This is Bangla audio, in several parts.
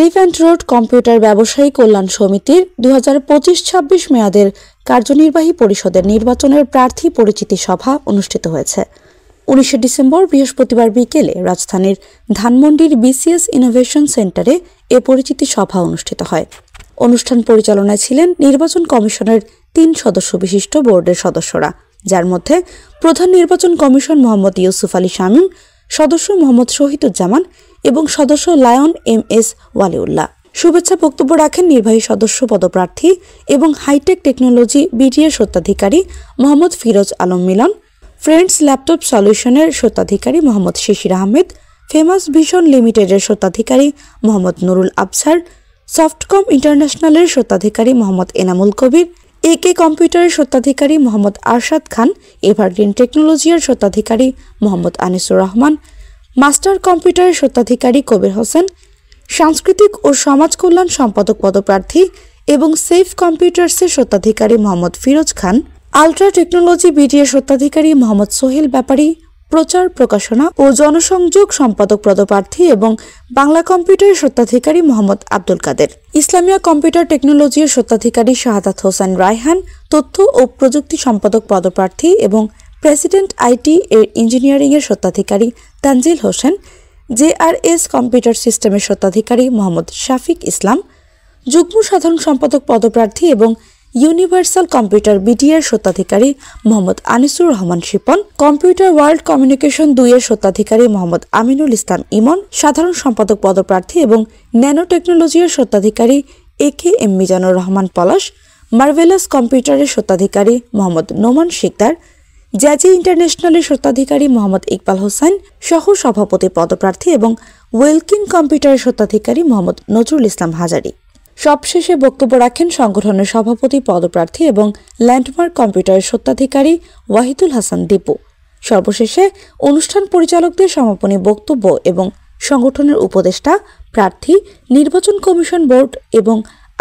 এলিফ্যান্ট রোড কম্পিউটার ব্যবসায়ী কল্যাণ সমিতির 2025-26 মেয়াদের কার্যনির্বাহী পরিষদের নির্বাচনের প্রার্থী পরিচিতি সভা অনুষ্ঠিত হয়েছে। 19 ডিসেম্বর বৃহস্পতিবার বিকেলে রাজধানীর ধানমন্ডির বিসিএস ইনোভেশন সেন্টারে এ পরিচিতি সভা অনুষ্ঠিত হয়। অনুষ্ঠান পরিচালনায় ছিলেন নির্বাচন কমিশনের 3 সদস্য বিশিষ্ট বোর্ডের সদস্যরা, যার মধ্যে প্রধান নির্বাচন কমিশন মোহাম্মদ ইউসুফ আলী শামীম, সদস্য মোহাম্মদ শহীদুজ্জামান এবং সদস্য লায়ন এম.এস. ওয়ালিউল্লাহ। শুভেচ্ছা বক্তব্য রাখেন নির্বাহী সদস্য পদপ্রার্থী এবং হাইটেক টেকনোলজি বিডিএর স্বত্বাধিকারী মোহাম্মদ ফিরোজ আলম মিলন, ফ্রেন্ডস ল্যাপটপ সলিউশনের স্বত্বাধিকারী মোহাম্মদ শিশির আহমেদ, ফেমাস ভিশন লিমিটেডের স্বত্বাধিকারী মোহাম্মদ নুরুল আবসার, সফটকম ইন্টারন্যাশনালের স্বত্বাধিকারী মোহাম্মদ এনামুল কবির, একে কম্পিউটারের স্বত্বাধিকারী মোহাম্মদ আরশাদ খান, এভারগ্রিন টেকনোলজিয়ার স্বত্বাধিকারী মোহাম্মদ আনিসুর রহমান, মাস্টার কম্পিউটারের স্বত্বাধিকারী কবির হোসেন, সাংস্কৃতিক ও সমাজ কল্যাণ সম্পাদক পদপ্রার্থী এবং সেফ কম্পিউটার্সের স্বত্বাধিকারী মোহাম্মদ ফিরোজ খান, আলট্রা টেকনোলজি বিডিএর স্বত্বাধিকারী মোহাম্মদ সোহেল ব্যাপারী, প্রচার প্রকাশনা ও জনসংযোগ সম্পাদক পদপ্রার্থী এবং বাংলা কম্পিউটারের স্বত্বাধিকারী মোহাম্মদ আব্দুল কাদের, ইসলামিয়া কম্পিউটার টেকনোলজির স্বত্বাধিকারী শাহাদাত হোসেন রায়হান, তথ্য ও প্রযুক্তি সম্পাদক পদপ্রার্থী এবং প্রেসিডেন্ট আইটি এর ইঞ্জিনিয়ারিং এর স্বত্বাধিকারী তানজিল হোসেন, জেআরএস কম্পিউটার সিস্টেমের স্বত্বাধিকারী মোহাম্মদ শাফিক ইসলাম, যুগ্ম সাধারণ সম্পাদক পদপ্রার্থী এবং ইউনিভার্সাল কম্পিউটার বিডিএর স্বত্বাধিকারী Mohammad Anisur Rahman Shipon, computer world communication 2 এর স্বত্বাধিকারী মোহাম্মদ আমিনুল ইসলাম ইমন, সাধারণ সম্পাদক পদপ্রার্থী এবং ন্যানো টেকনোলজির স্বত্বাধিকারী একে এম মিজানুর রহমান পলাশ, মার্ভেলাস কম্পিউটারের স্বত্বাধিকারী মোহাম্মদ নোমান শিকদার, জ্যাজি ইন্টারন্যাশনালের স্বত্বাধিকারী মোহাম্মদ ইকবাল হোসেন সহ সভাপতি পদপ্রার্থী এবং ওয়েলকিন কম্পিউটারের স্বত্বাধিকারী মোহাম্মদ নজরুল ইসলাম হাজারি। সবশেষে বক্তব্য রাখেন সংগঠনের সভাপতি পদপ্রার্থী এবং ল্যান্ডমার্ক কম্পিউটারের স্বত্বাধিকারী ওয়াহিদুল হাসান দীপু। সর্বশেষে অনুষ্ঠান পরিচালকদের সমাপনী বক্তব্য এবং সংগঠনের উপদেষ্টা, প্রার্থী, নির্বাচন কমিশন বোর্ড এবং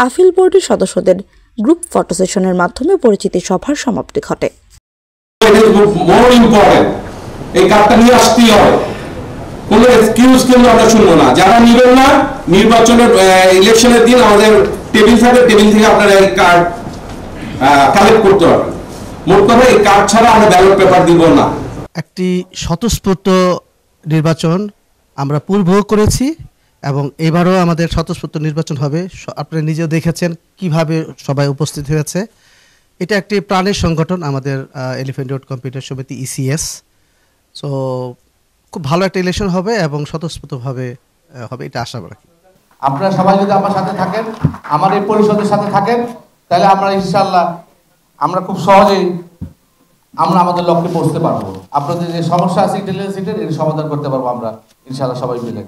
আপিল বোর্ডের সদস্যদের গ্রুপ ফটো সেশনের মাধ্যমে পরিচিতি সভার সমাপ্তি ঘটে। এই কার্ডটা নিয়ে আসতেই হবে, কোনো এক্সকিউজ কিন্তু আমরা শুনবো না। যারা নিবেন না, নির্বাচনের ইলেকশনের দিন আমাদের টেবিল থাকে, টেবিল থেকে আপনারা এই কার্ড কালেক্ট করতে পারবেন। মোট কথা এই কার্ড ছাড়া আমরা ব্যালট পেপার দিব না। একটি স্বতঃস্ফূর্ত নির্বাচন আমরা পূর্বও করেছি এবং এবারও আমাদের স্বতঃস্ফূর্ত নির্বাচন হবে। আপনারা নিজেও দেখেছেন কিভাবে সবাই উপস্থিত হয়েছে। এটা একটি প্রাণের সংগঠন আমাদের এলিফ্যান্ট রোড কম্পিউটার সমিতি ইসিএস। সো খুব ভালো একটা ইলেকশন হবে এবং স্বতঃস্ফূর্তভাবে হবে, এটা আশা রাখি। আপনারা সবাই যদি আমার সাথে থাকেন, আমার এই পরিষদের সাথে থাকেন, তাহলে আমরা ইনশাআল্লাহ আমরা খুব সহজেই আমরা আমাদের লক্ষ্যে পৌঁছতে পারবো। আপনাদের যে সমস্যা আছে ইন্টেলিজেন্স সিটের, এর সমাধান করতে পারবো আমরা ইনশাআল্লাহ সবাই মিলে।